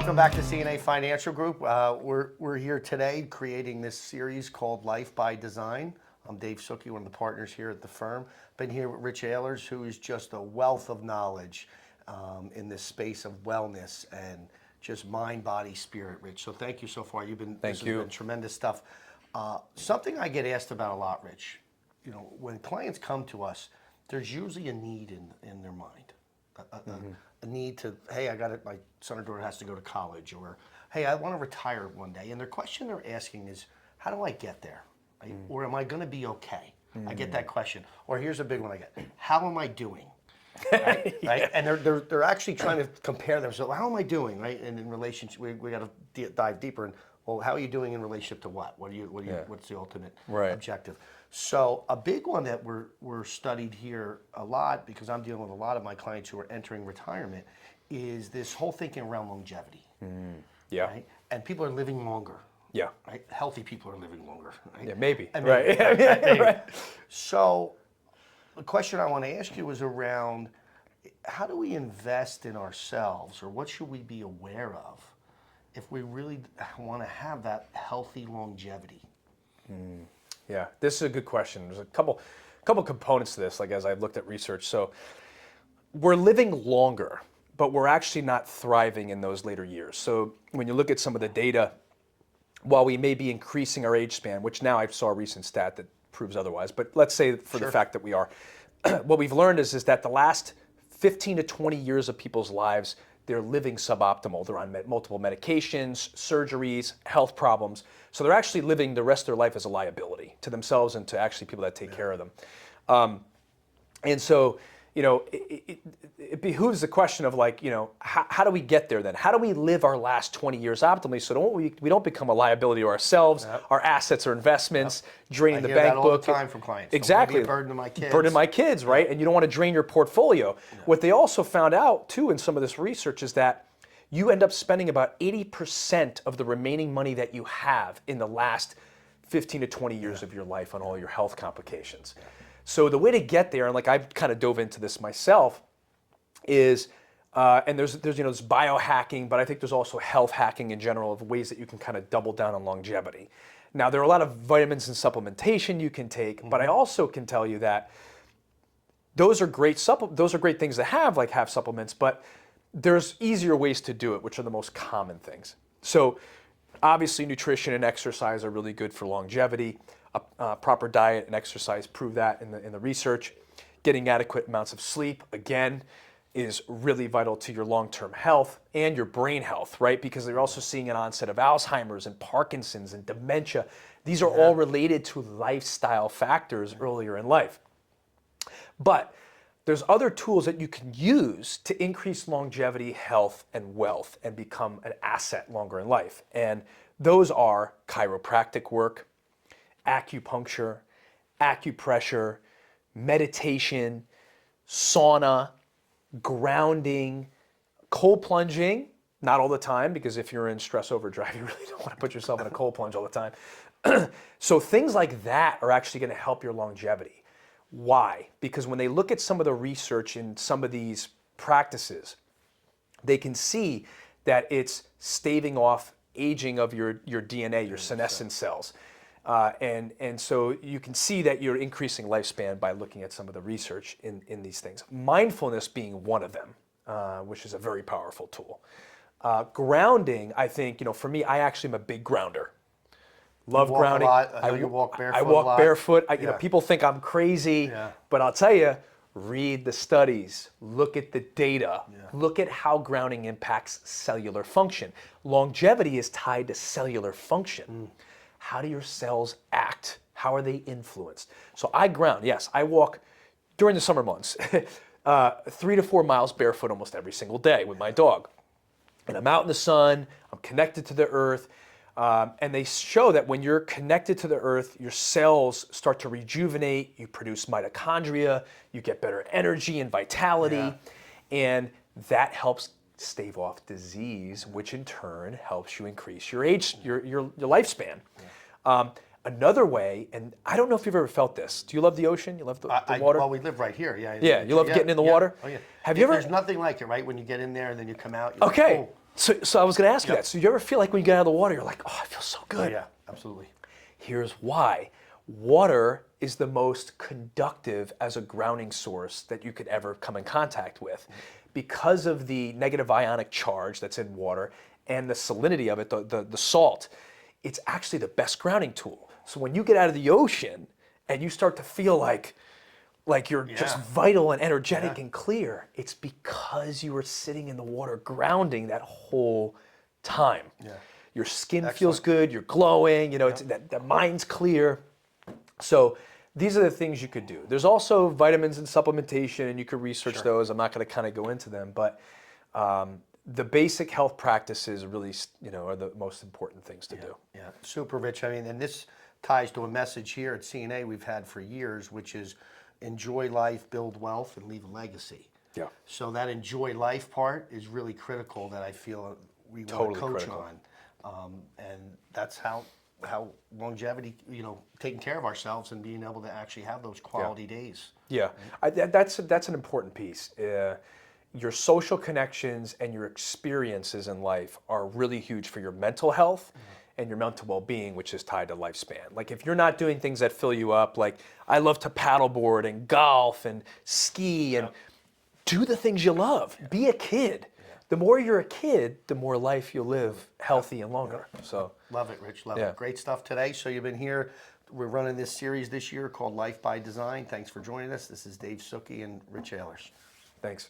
Welcome back to CNA Financial Group. We're here today creating this series called Life by Design. I'm Dave Suckey, one of the partners here at the firm. Been here with Rich Ahlers, who is just a wealth of knowledge in this space of wellness and just mind, body, spirit, Rich. So thank you so far. This has been tremendous stuff. Something I get asked about a lot, Rich, you know, when clients come to us, there's usually a need in their mind. A need to, hey, my son or daughter has to go to college, or hey, I want to retire one day. And the question they're asking is, how do I get there? Right? Or am I going to be okay? I get that question. Or here's a big one I get, how am I doing? Right? Right? And they're actually trying to compare themselves. How am I doing? Right? And in relationship, we got to dive deeper. And well, how are you doing in relationship to what? What's the ultimate objective? So a big one that we're studied here a lot, because I'm dealing with a lot of my clients who are entering retirement, is this whole thinking around longevity. Right? And people are living longer. Yeah. Right? Healthy people are living longer. Right? Yeah, maybe. Right. Right. So the question I want to ask you is around, how do we invest in ourselves, or what should we be aware of if we really want to have that healthy longevity? Yeah, this is a good question. There's a couple components to this, like as I've looked at research. So we're living longer, but we're actually not thriving in those later years. So when you look at some of the data, while we may be increasing our age span, which now I saw a recent stat that proves otherwise, but let's say for the fact that we are, what we've learned is that the last 15 to 20 years of people's lives, they're living suboptimal. They're on multiple medications, surgeries, health problems. So they're actually living the rest of their life as a liability to themselves and to actually people that take care of them. And so, you know, it behooves the question of, like, you know, how do we get there then? How do we live our last 20 years optimally so we don't become a liability to ourselves, our assets or investments, draining the bank book. I hear that all the time from clients. Exactly. Don't want to be a burden to my kids. Burden my kids, right? And you don't want to drain your portfolio. What they also found out, too, in some of this research is that you end up spending about 80% of the remaining money that you have in the last 15 to 20 years of your life on all your health complications. So the way to get there, and like I've kind of dove into this myself, is, and there's you know, this biohacking, but I think there's also health hacking in general of ways that you can kind of double down on longevity. Now, there are a lot of vitamins and supplementation you can take, but I also can tell you that those are great things to have supplements, but there's easier ways to do it, which are the most common things. So obviously nutrition and exercise are really good for longevity. Proper diet and exercise prove that in the research. Getting adequate amounts of sleep, again, is really vital to your long-term health and your brain health, right? Because they're also seeing an onset of Alzheimer's and Parkinson's and dementia. These are all related to lifestyle factors earlier in life. But there's other tools that you can use to increase longevity, health, and wealth and become an asset longer in life. And those are chiropractic work, acupuncture, acupressure, meditation, sauna, grounding, cold plunging, not all the time, because if you're in stress overdrive, you really don't want to put yourself in a cold plunge all the time. So things like that are actually going to help your longevity. Why? Because when they look at some of the research in some of these practices, they can see that it's staving off aging of your DNA, your senescent cells. And so you can see that you're increasing lifespan by looking at some of the research in these things. Mindfulness being one of them, which is a very powerful tool. Grounding, I think, you know, for me, I actually am a big grounder. Love grounding. You walk barefoot. I walk barefoot. You know, people think I'm crazy, but I'll tell you, read the studies, look at the data, look at how grounding impacts cellular function. Longevity is tied to cellular function. How do your cells act? How are they influenced? So I ground, yes. I walk during the summer months, 3 to 4 miles barefoot almost every single day with my dog. And I'm out in the sun, I'm connected to the earth, and they show that when you're connected to the earth, your cells start to rejuvenate, you produce mitochondria, you get better energy and vitality, and that helps stave off disease, which in turn helps you increase your age, your lifespan. Another way, and I don't know if you've ever felt this. Do you love the ocean? You love the water? Well, we live right here. Yeah, you love getting in the water? Oh, yeah. Have you ever? There's nothing like it, right? When you get in there and then you come out. Okay. So I was going to ask you that. So you ever feel like when you get out of the water, you're like, oh, I feel so Oh, good. yeah, absolutely. Here's why. Water is the most conductive as a grounding source that you could ever come in contact with. Because of the negative ionic charge that's in water and the salinity of it, the salt, it's actually the best grounding tool. So when you get out of the ocean and you start to feel like you're just vital and energetic and clear, it's because you were sitting in the water grounding that whole time. Yeah. Your skin feels good, you're glowing, it's the mind's clear. So these are the things you could do. There's also vitamins and supplementation, and you could research those. I'm not going to kind of go into them, but the basic health practices really, are the most important things to do. Yeah, super rich. I mean, and this ties to a message here at CNA we've had for years, which is enjoy life, build wealth, and leave a legacy. Yeah. So that enjoy life part is really critical that I feel we want to coach critical. on. And that's how longevity, taking care of ourselves and being able to actually have those quality days. Yeah, that's an important piece. Your social connections and your experiences in life are really huge for your mental health and your mental well-being, which is tied to lifespan. Like if you're not doing things that fill you up, like I love to paddleboard and golf and ski and do the things you love. Be a kid. The more you're a kid, the more life you'll live healthy and longer. So love it, Rich. Love it. Great stuff today. So you've been here. We're running this series this year called Life by Design. Thanks for joining us. This is Dave Suckey and Rich Ahlers. Thanks.